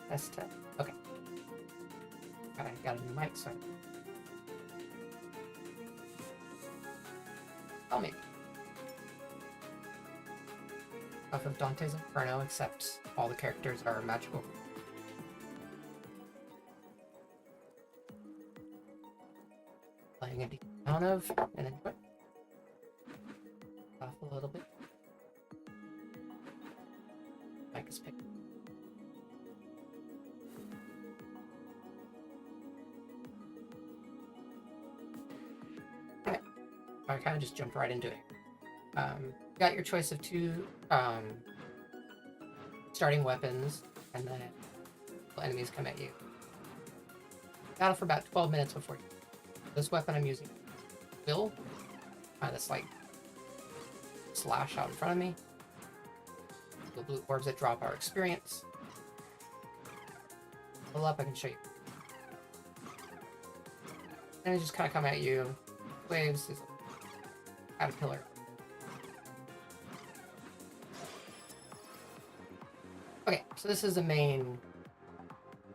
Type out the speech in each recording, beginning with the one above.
Test. Okay. Got a new mic, so tell me. Off of Dante's Inferno, except all the characters are magical. Playing a decent amount of, and then what? Off a little bit. Mic is picked. Okay. I kind of just jumped right into it. Got your choice of two starting weapons, and then enemies come at you. Battle for about 12 minutes before you. This weapon I'm using, Bill, this like slash out in front of me. The blue orbs that drop our experience. Pull up, I can show you. And they just kind of come at you. Waves, is caterpillar. Okay, so this is the main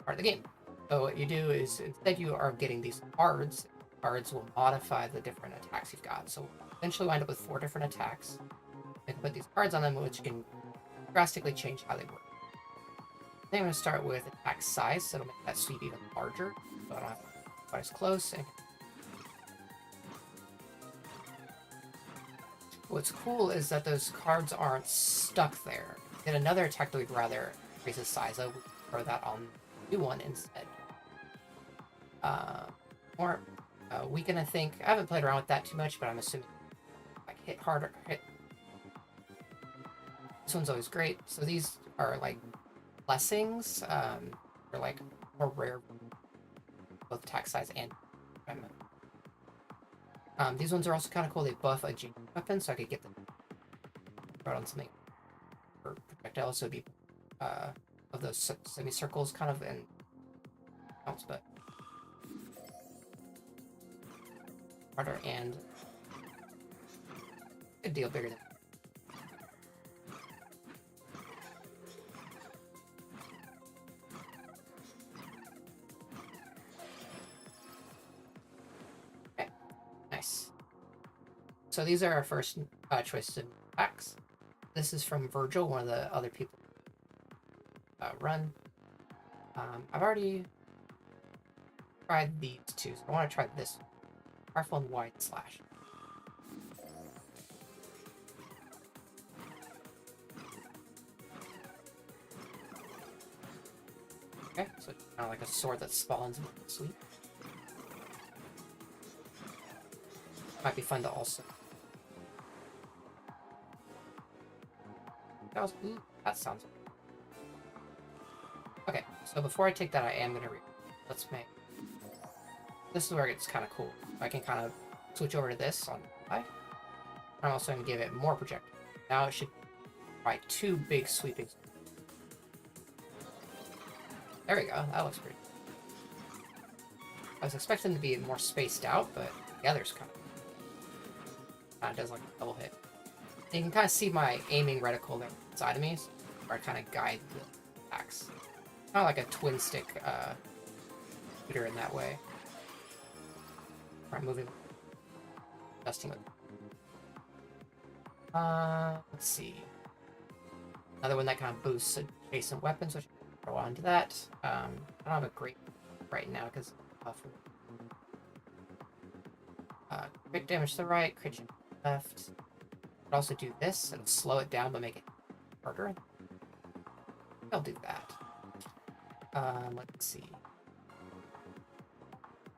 part of the game. So what you do is, instead you are getting these cards. Cards will modify the different attacks you've got. So we'll eventually wind up with 4 different attacks. You can put these cards on them, which can drastically change how they work. Then I'm going to start with attack size, so it'll make that sweep even larger. So I don't have to be quite as close. And what's cool is that those cards aren't stuck there. Get another attack that we'd rather increase the size of, throw that on the new one instead. More weaken, I think. I haven't played around with that too much, but I'm assuming like hit harder. This one's always great. So these are like blessings. They're like more rare, both attack size and these ones are also kind of cool. They buff a weapon, so I could get them right on something for projectile. So it'd be of those semicircles kind of and counts, but harder and a deal bigger than. Okay, nice. So these are our first choices of attacks. This is from Virgil, one of the other people run. I've already tried these two, so I want to try this. Powerful and wide slash. Okay, so it's kind of like a sword that spawns in the sleep. Might be fun to also. That sounds. Okay, so before I take that, I am gonna read. Let's make. This is where it gets kind of cool. I can kind of switch over to this on high. I'm also going to give it more projectile. Now it should try 2 big sweeping. There we go. That looks pretty. I was expecting to be more spaced out, but the other's kind of does like a double hit. And you can kind of see my aiming reticle there inside of me, where I kind of guide the attacks. Kind of like a twin stick shooter in that way. I'm moving, adjusting it. Let's see. Another one that kind of boosts adjacent weapons, which I'll throw onto that. I don't have a great right now because crit damage to the right, crit damage to the left. I'd also do this and slow it down but make it harder. I'll do that. Let's see.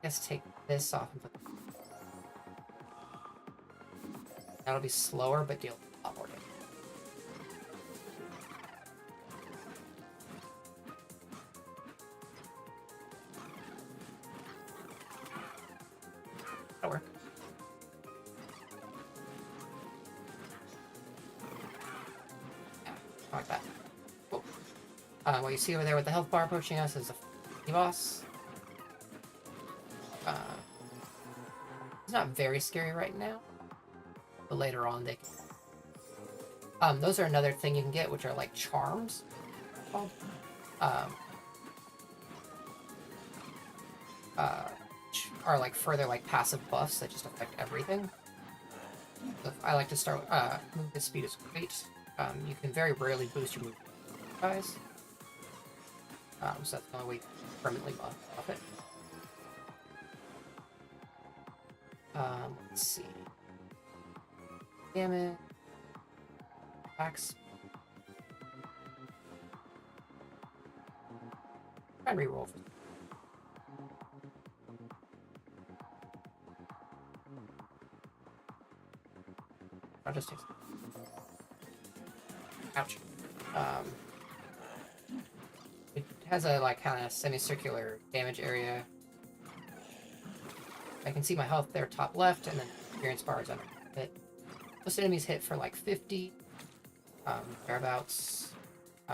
Let's take this off and put. That'll be slower, but deal a lot more damage. That'll work. Yeah, like that. Cool. What you see over there with the health bar approaching us is a boss. It's not very scary right now, but later on they can. Those are another thing you can get, which are like charms. which are like further like passive buffs that just affect everything. So I like to start movement speed is great. You can very rarely boost your movement guys. So that's the only way to permanently buff it. Let's see. Damage. Attacks. Try and reroll. I'll just take some. Ouch. It has a like kind of semicircular damage area. I can see my health there top left, and then experience bars under it. Most enemies hit for like 50, thereabouts.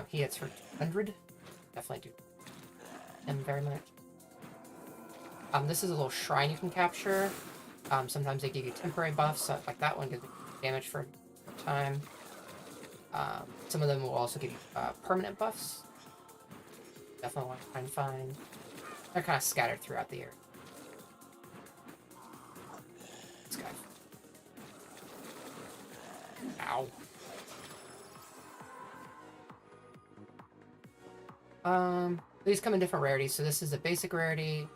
He hits for 200. Definitely do him very much. This is a little shrine you can capture. Sometimes they give you temporary buffs, like that one gives you damage for a time. Some of them will also give you permanent buffs. Definitely want to try and find. They're kind of scattered throughout the area. This guy. Ow. These come in different rarities. So this is the basic rarity,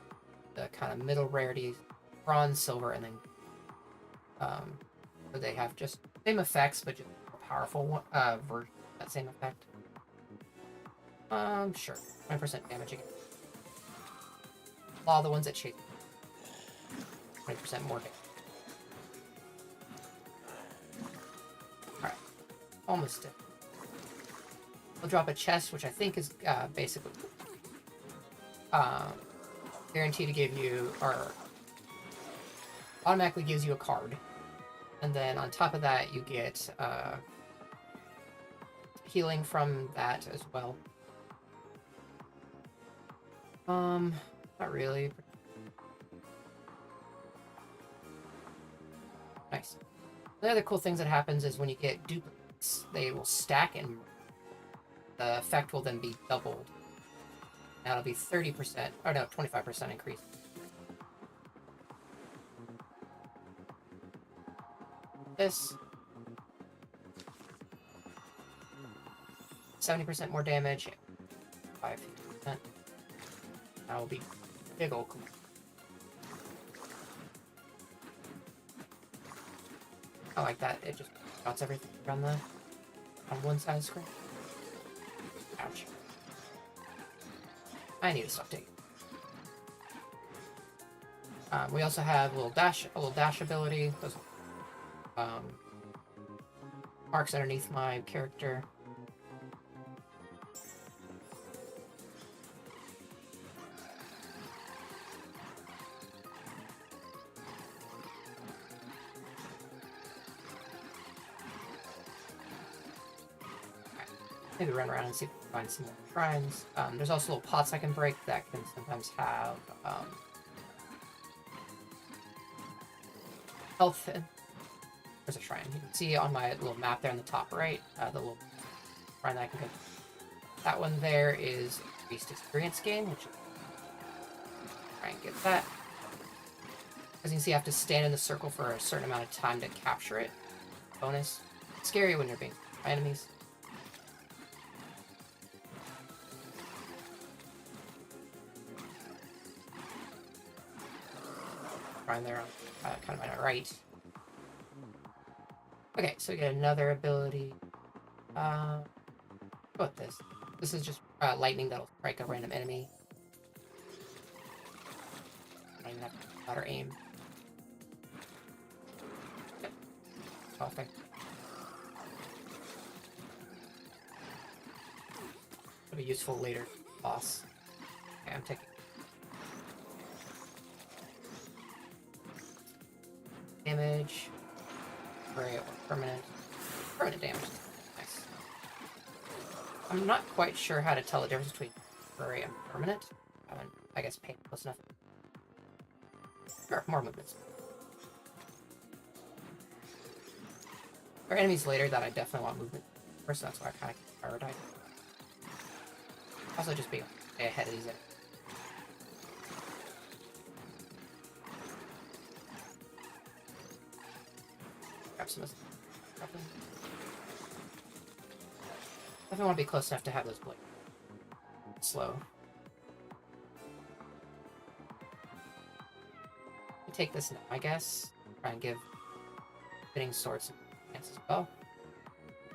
the kind of middle rarity, bronze, silver, and then so they have just same effects, but just more powerful version of that same effect. Sure. 20% damage again. A lot of the ones that chase 20% more damage. Alright. Almost dead. We'll drop a chest, which I think is basically guaranteed to give you, or automatically gives you a card. And then on top of that, you get healing from that as well. Not really. Nice. The other cool things that happens is when you get duplicates, they will stack and the effect will then be doubled. That'll be 30%, or no, 25% increase. This 70% more damage by 50%. That will be big ol' cool. I like that. It just shots everything on one side of the screen. Ouch. I need to stop taking. We also have a little dash ability. Those marks underneath my character. Maybe run around and see if we can find some more shrines. There's also little pots I can break that can sometimes have health. There's a shrine. You can see on my little map there on the top right, the little shrine that I can go to. That one there is increased experience gain, which try and get that. As you can see, I have to stand in the circle for a certain amount of time to capture it. Bonus. It's scary when you're being by enemies. There on kind of on our right. Okay, so we get another ability. Go with this. This is just lightning that'll strike a random enemy. I don't even have to better aim. Yep. Perfect. It'll be useful later, boss. Okay, I'm taking. Damage. Temporary or permanent. Permanent damage. Nice. I'm not quite sure how to tell the difference between temporary and permanent. I haven't, I guess, paid close enough. Sure, more movements. There are enemies later that I definitely want movement first, so that's why I kind of prioritize. Also, just be ahead of these enemies. some of this. Definitely want to be close enough to have those blades slow. We take this now, I guess. Try and give spinning swords some chance as well.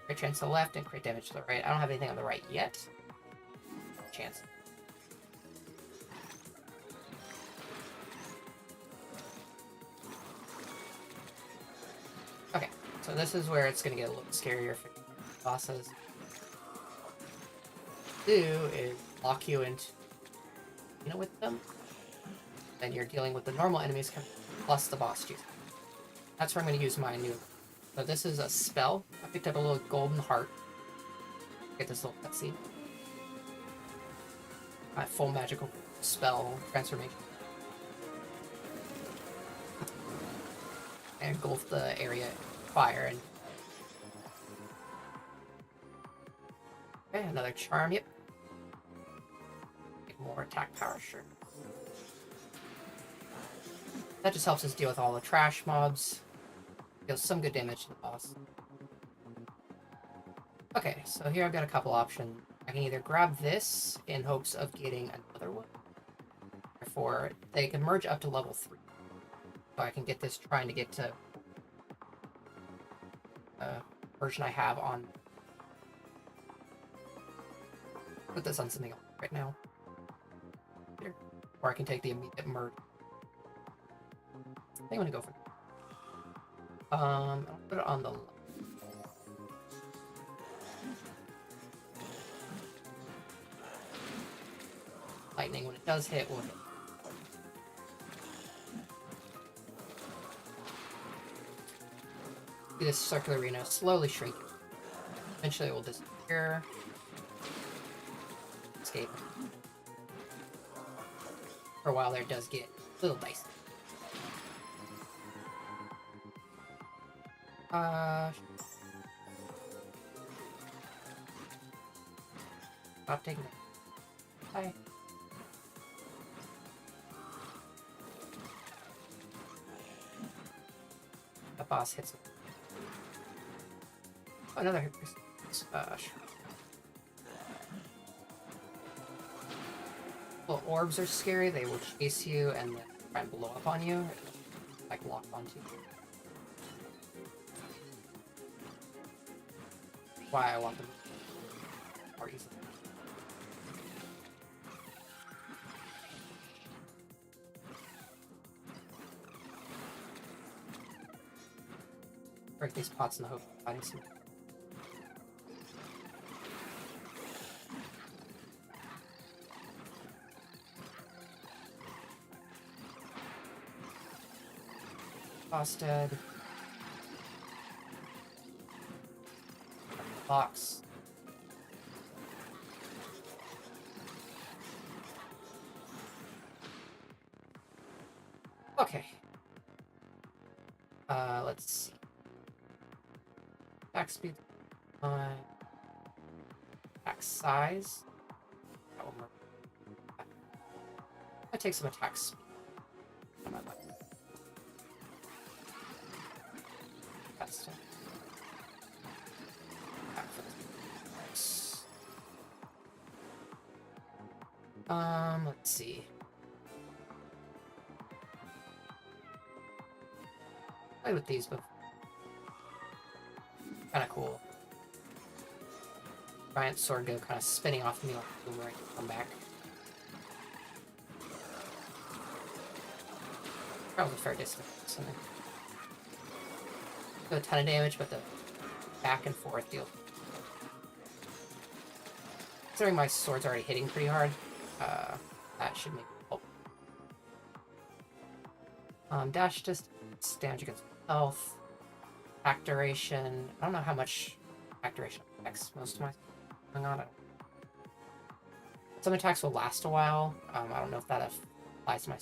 Crit chance to the left and crit damage to the right. I don't have anything on the right yet. Chance. Okay, so this is where it's going to get a little scarier for bosses. Do is lock you into with them. Then you're dealing with the normal enemies plus the boss juice. That's where I'm going to use my new. So this is a spell. I picked up a little golden heart. Get this little cutscene. My full magical spell transformation. And engulf the area in fire and. Okay, another charm. Yep. More attack power, sure. That just helps us deal with all the trash mobs. Deals some good damage to the boss. Okay, so here I've got a couple options. I can either grab this in hopes of getting another one. Therefore, they can merge up to level 3. So I can get this trying to get to version I have on. Put this on something else right now. Here. Or I can take the immediate merge. I think I'm gonna go for it. I'll put it on the left. Lightning, when it does hit, will hit. See this circular arena slowly shrinking. Eventually it will disappear. Escape. For a while there, it does get a little dicey. Stop taking it. Bye. The boss hits him. Oh, another hit. Well, orbs are scary. They will chase you and then try and blow up on you. Like lock onto you. Why I want them more easily. Break these pots in the hope of finding some. Boss dead. Box. Okay. Let's see. Attack speed. Attack size. That will work. I take some attack speed. That's let's see. Played with these before. Kinda cool. Giant sword go kind of spinning off me like a boomerang and come back. Travels a fair distance. Do a ton of damage, but the back and forth deal. Considering my sword's already hitting pretty hard, that should make it help. Dash distance, damage against health, attack duration. I don't know how much attack duration affects most of my going on. Some attacks will last a while. I don't know if that applies to my.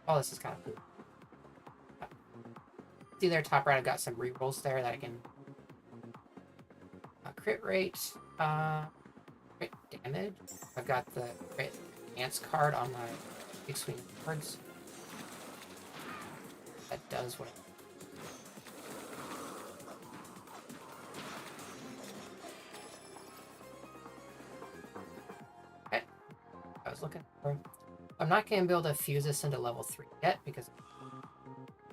Oh, this is kind of cool. See there, top right, I've got some rerolls there that I can. Crit rate, crit damage. I've got the crit chance card on my big swing cards. That does what was looking for. I'm not going to be able to fuse this into level 3 yet, because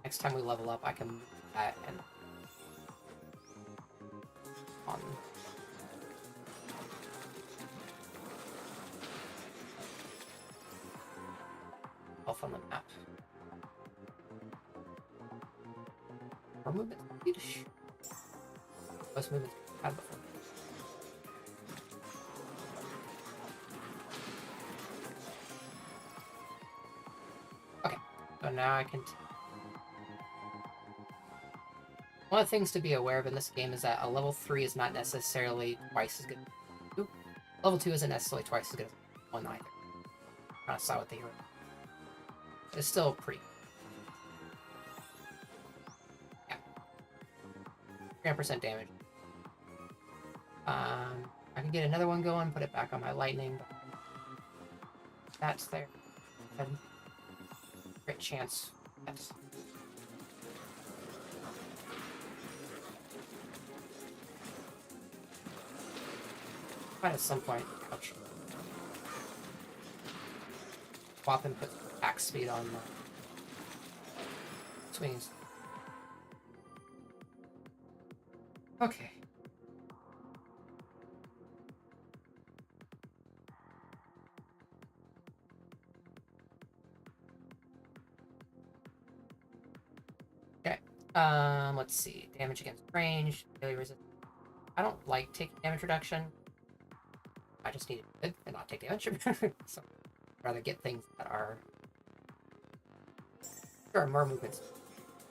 next time we level up, I can move that and on. Off on the map. More movement speed. Most movement speed I had before. Okay, so now I can. One of the things to be aware of in this game is that a level 3 is not necessarily twice as good as 2. Level 2 isn't necessarily twice as good as 1 either. Kind of saw what they were. It's still pretty. Yeah. 300% damage. I can get another one going, put it back on my lightning. That's there. Crit chance. Yes. Might at some point. Ouch. Swap and put attack speed on the swings. Okay. Okay. Let's see. Damage against range, daily resistance. I don't like taking damage reduction. I just need it and not take damage. So I'd rather get things that are more movements.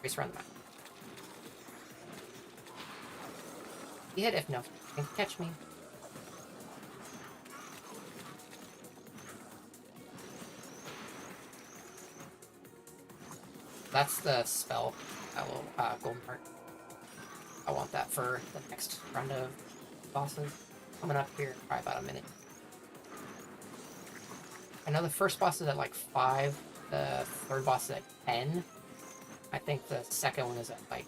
Race around the map. You hit if no. You can catch me. That's the spell. That little golden heart. I want that for the next round of bosses. Coming up here in probably about a minute. I know the first boss is at like 5, the third boss is at 10. I think the second one is at like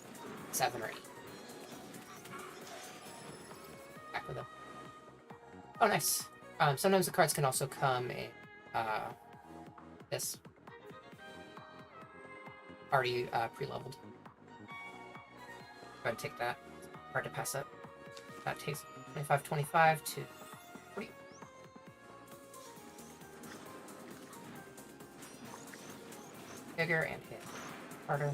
7 or 8. Back with them. Oh, nice. Sometimes the cards can also come in this. Already pre-leveled. Go ahead and take that. Hard to pass up. That takes 25 to 40. Bigger and hit harder.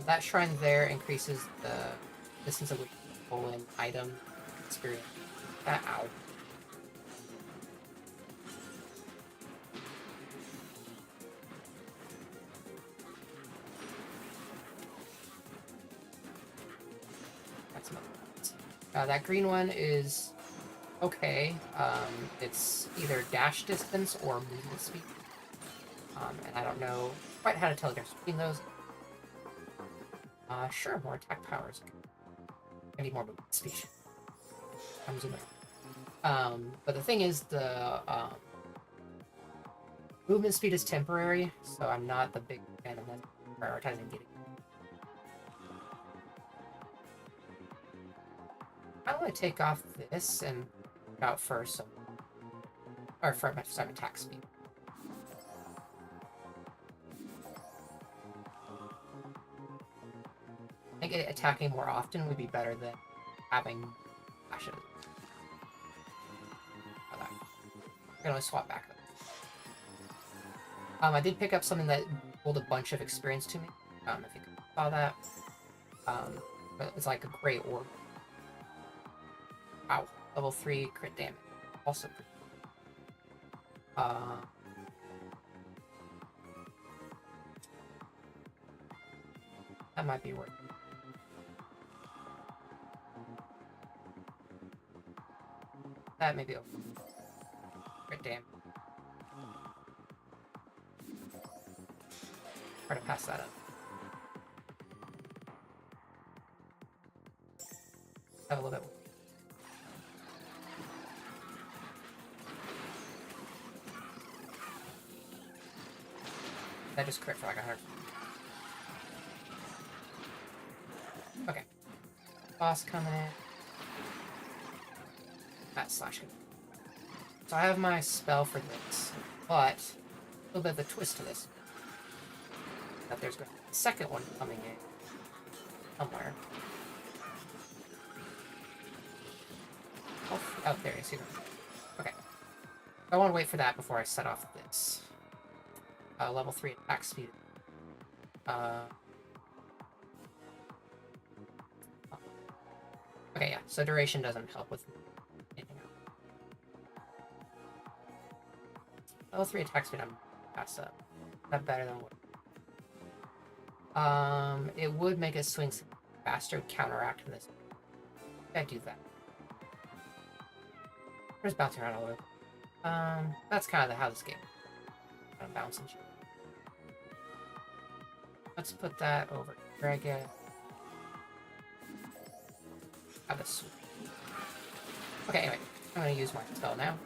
That shrine there increases the distance of which you can pull in item experience. Ow. That green one is okay. It's either dash distance or movement speed. And I don't know quite how to tell the difference between those. Sure, more attack powers. I need more movement speed. I'm zooming. But the thing is, the movement speed is temporary, so I'm not the big fan of prioritizing getting. I want to take off this and out first, so, or for my attack speed. I think attacking more often would be better than having flashes. Okay. I'm gonna swap back up. I did pick up something that pulled a bunch of experience to me. If you saw that. But it's like a gray orb. Wow, level 3 crit damage. Also pretty cool. That might be worth it. That may be over. Crit damage. Try to pass that up. Have a little bit. That just crit for like 100. boss coming in. That slash. So I have my spell for this, but a little bit of a twist to this. That there's going to be a second one coming in somewhere. Oh, out there, you see them. Okay. I want to wait for that before I set off this. Level 3 attack speed. Okay, yeah, so duration doesn't help with anything else. Level 3 attack speed, I'm pass up. Is that better than what? It would make it swing faster, counteract this. I do that. I'm just bouncing around all over. That's kind of how this game. Kind of bouncing shit. Let's put that over here, I guess. Have a swing. Okay, anyway, I'm gonna use my spell now.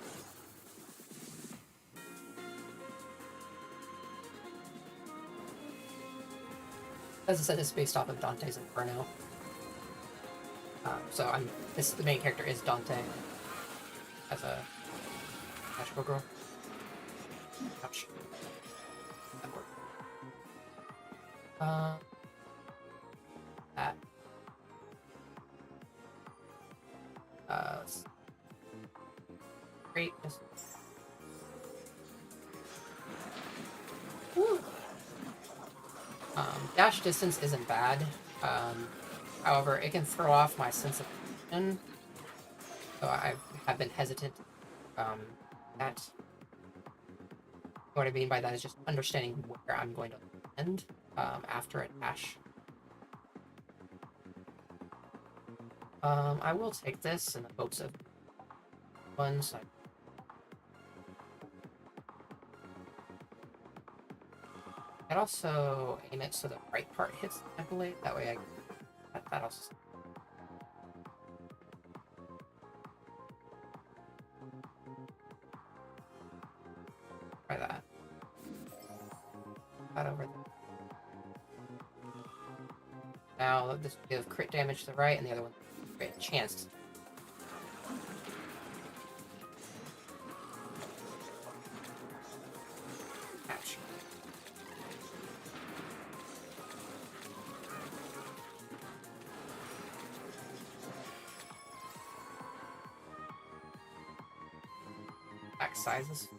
As I said, it's based off of Dante's Inferno. So the main character is Dante as a magical girl. Ouch. That worked. That. Great. Woo. Dash distance isn't bad. However, it can throw off my sense of vision. So I have been hesitant. That. What I mean by that is just understanding where I'm going to end after a dash. I will take this in the hopes of one side. I'd also aim it so the right part hits the template. That way that also. Try that. That over there. Now this will give crit damage to the right, and the other one crit chance. Ouch. Back sizes.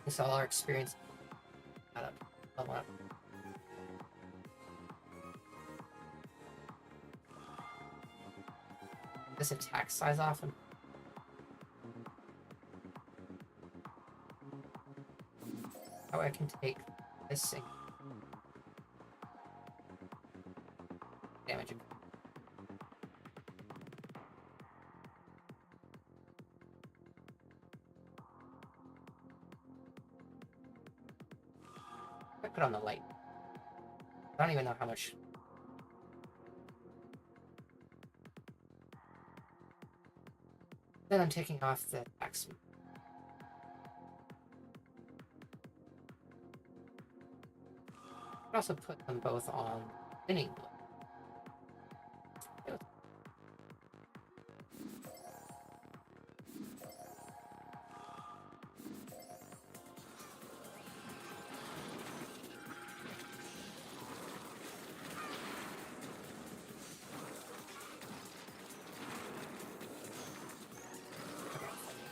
So all our experience add up, level up. This attack size off and how I can take this and damage it. I put on the light. I don't even know how much. Then I'm taking off the attack speed. I could also put them both on spinning blade.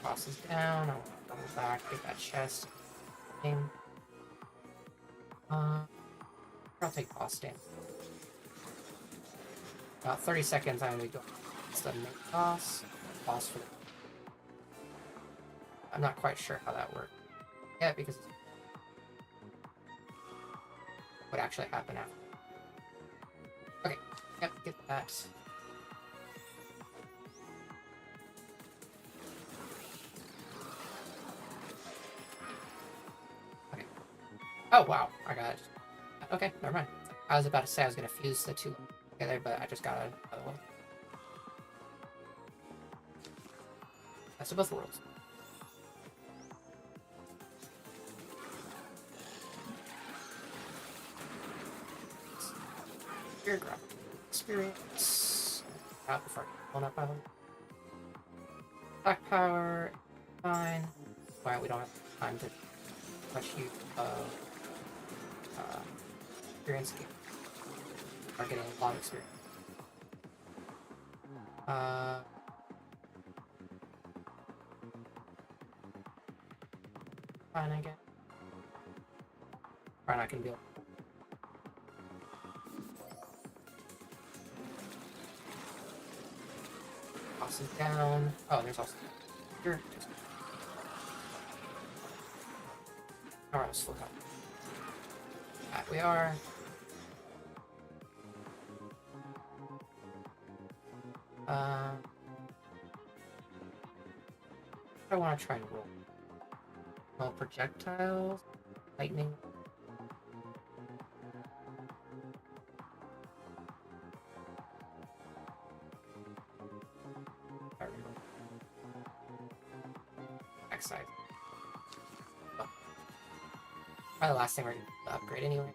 Crosses down, I'll double back, get that chest thing. I'll take boss damage. About 30 seconds, I'm going to go. It's the main boss. Boss for the. I'm not quite sure how that worked yet because what actually happened after. Okay, yep, get that. Oh, wow. I got it. Okay, never mind. I was about to say I was going to fuse the two together, but I just got it out of the way. Best of both worlds. Here, grab experience. Out before I up island. Black power, fine. Why we don't have time to much use of experience game. Are getting a lot of experience. Fine, I guess. Probably not gonna be able. Toss it down. Oh, there's also here. Alright, let's look up. Back we are. I want to try and roll. Well, projectiles, lightning. Backside. Oh. Probably the last thing we're going to upgrade anyway.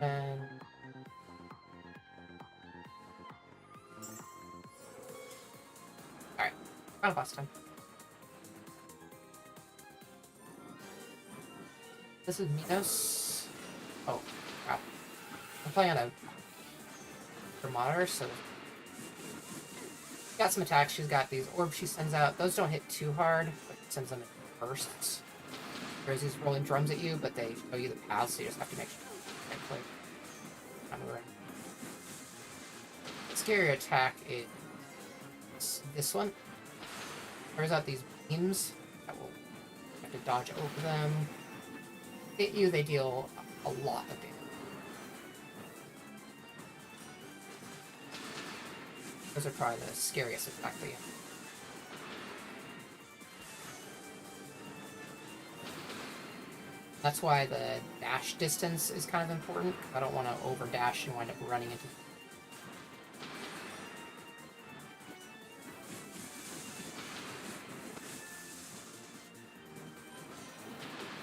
And alright, final boss time. This is Minos. Oh, crap. I'm playing on a thermometer, so she's got some attacks. She's got these orbs she sends out. Those don't hit too hard, but it sends them in bursts. There's these rolling drums at you, but they show you the paths, so you just have to make sure you play. Scary attack is this one. Throws out these beams that will have to dodge over them. Hit you, they deal a lot of damage. Those are probably the scariest attack they have. That's why the dash distance is kind of important. I don't want to over dash and wind up running into.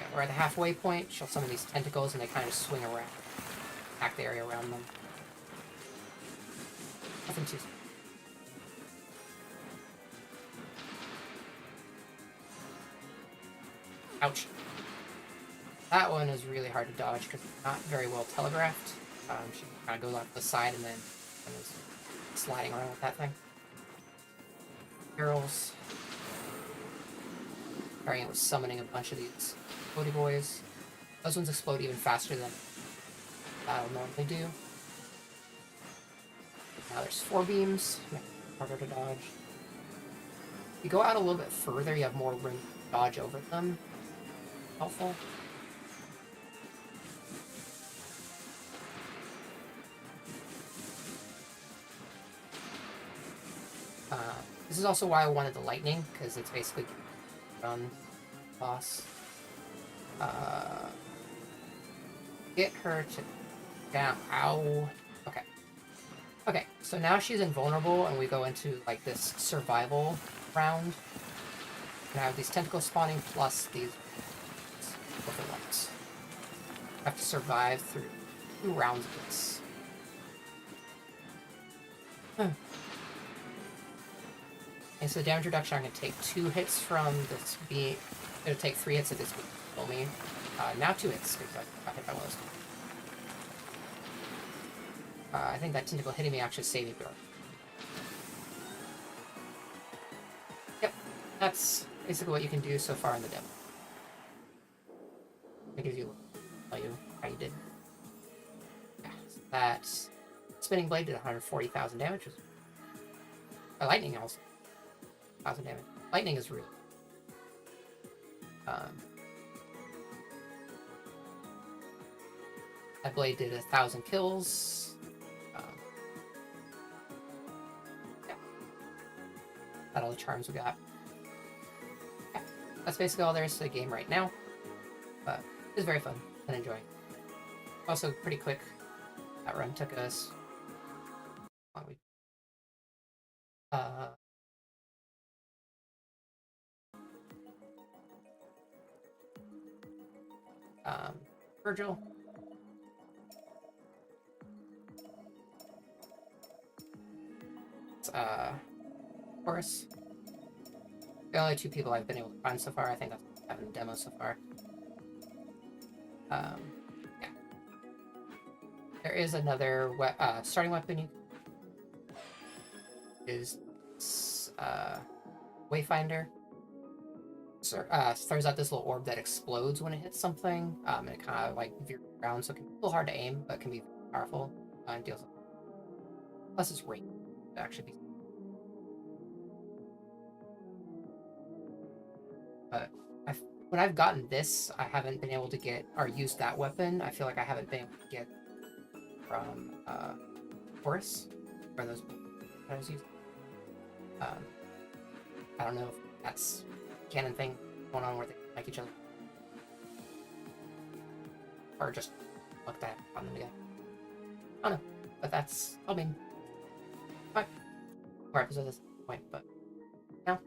Okay, we're at the halfway point. She'll summon these tentacles and they kind of swing around, attack the area around them. Nothing too. Ouch. That one is really hard to dodge because it's not very well telegraphed. She kind of goes off the side and then is sliding around with that thing. Barrels. Starting out with summoning a bunch of these floaty boys. Those ones explode even faster than that'll normally do. Now there's 4 beams. Harder to dodge. If you go out a little bit further, you have more room to dodge over them. Helpful. This is also why I wanted the lightning, because it's basically run boss. Get her to down. Ow. Okay. Okay, so now she's invulnerable, and we go into like this survival round. And I have these tentacles spawning plus these different ones. I have to survive through 2 rounds of this. And so the damage reduction, I'm going to take 2 hits from this beam. It'll take 3 hits of this beam to kill me. Now 2 hits, because I got hit by one of those. I think that tentacle hitting me actually saved me. Yep, that's basically what you can do so far in the demo. It gives you, tell you how you did. Yeah, so that spinning blade did 140,000 damage. Lightning also. 1,000 damage. Lightning is real. That blade did 1,000 kills. Yeah. That's all the charms we got. Yeah. That's basically all there is to the game right now. But it was very fun and enjoying. Also, pretty quick. That run took us Uh, Virgil. Horace. The only two people I've been able to find so far. I think that's having a demo so far. Um, yeah. There is another starting weapon you is Wayfinder. Throws out this little orb that explodes when it hits something, and it kind of like veers around, so it can be a little hard to aim, but can be powerful and deals. Plus, it's rate to actually be. But when I've gotten this, I haven't been able to get or use that weapon. I feel like I haven't been able to get from Horus for those that I was using. I don't know if that's a canon thing going on where they like each other, or just look that on them together. I don't know, but that's. I mean, fine. More episodes at this point, but now.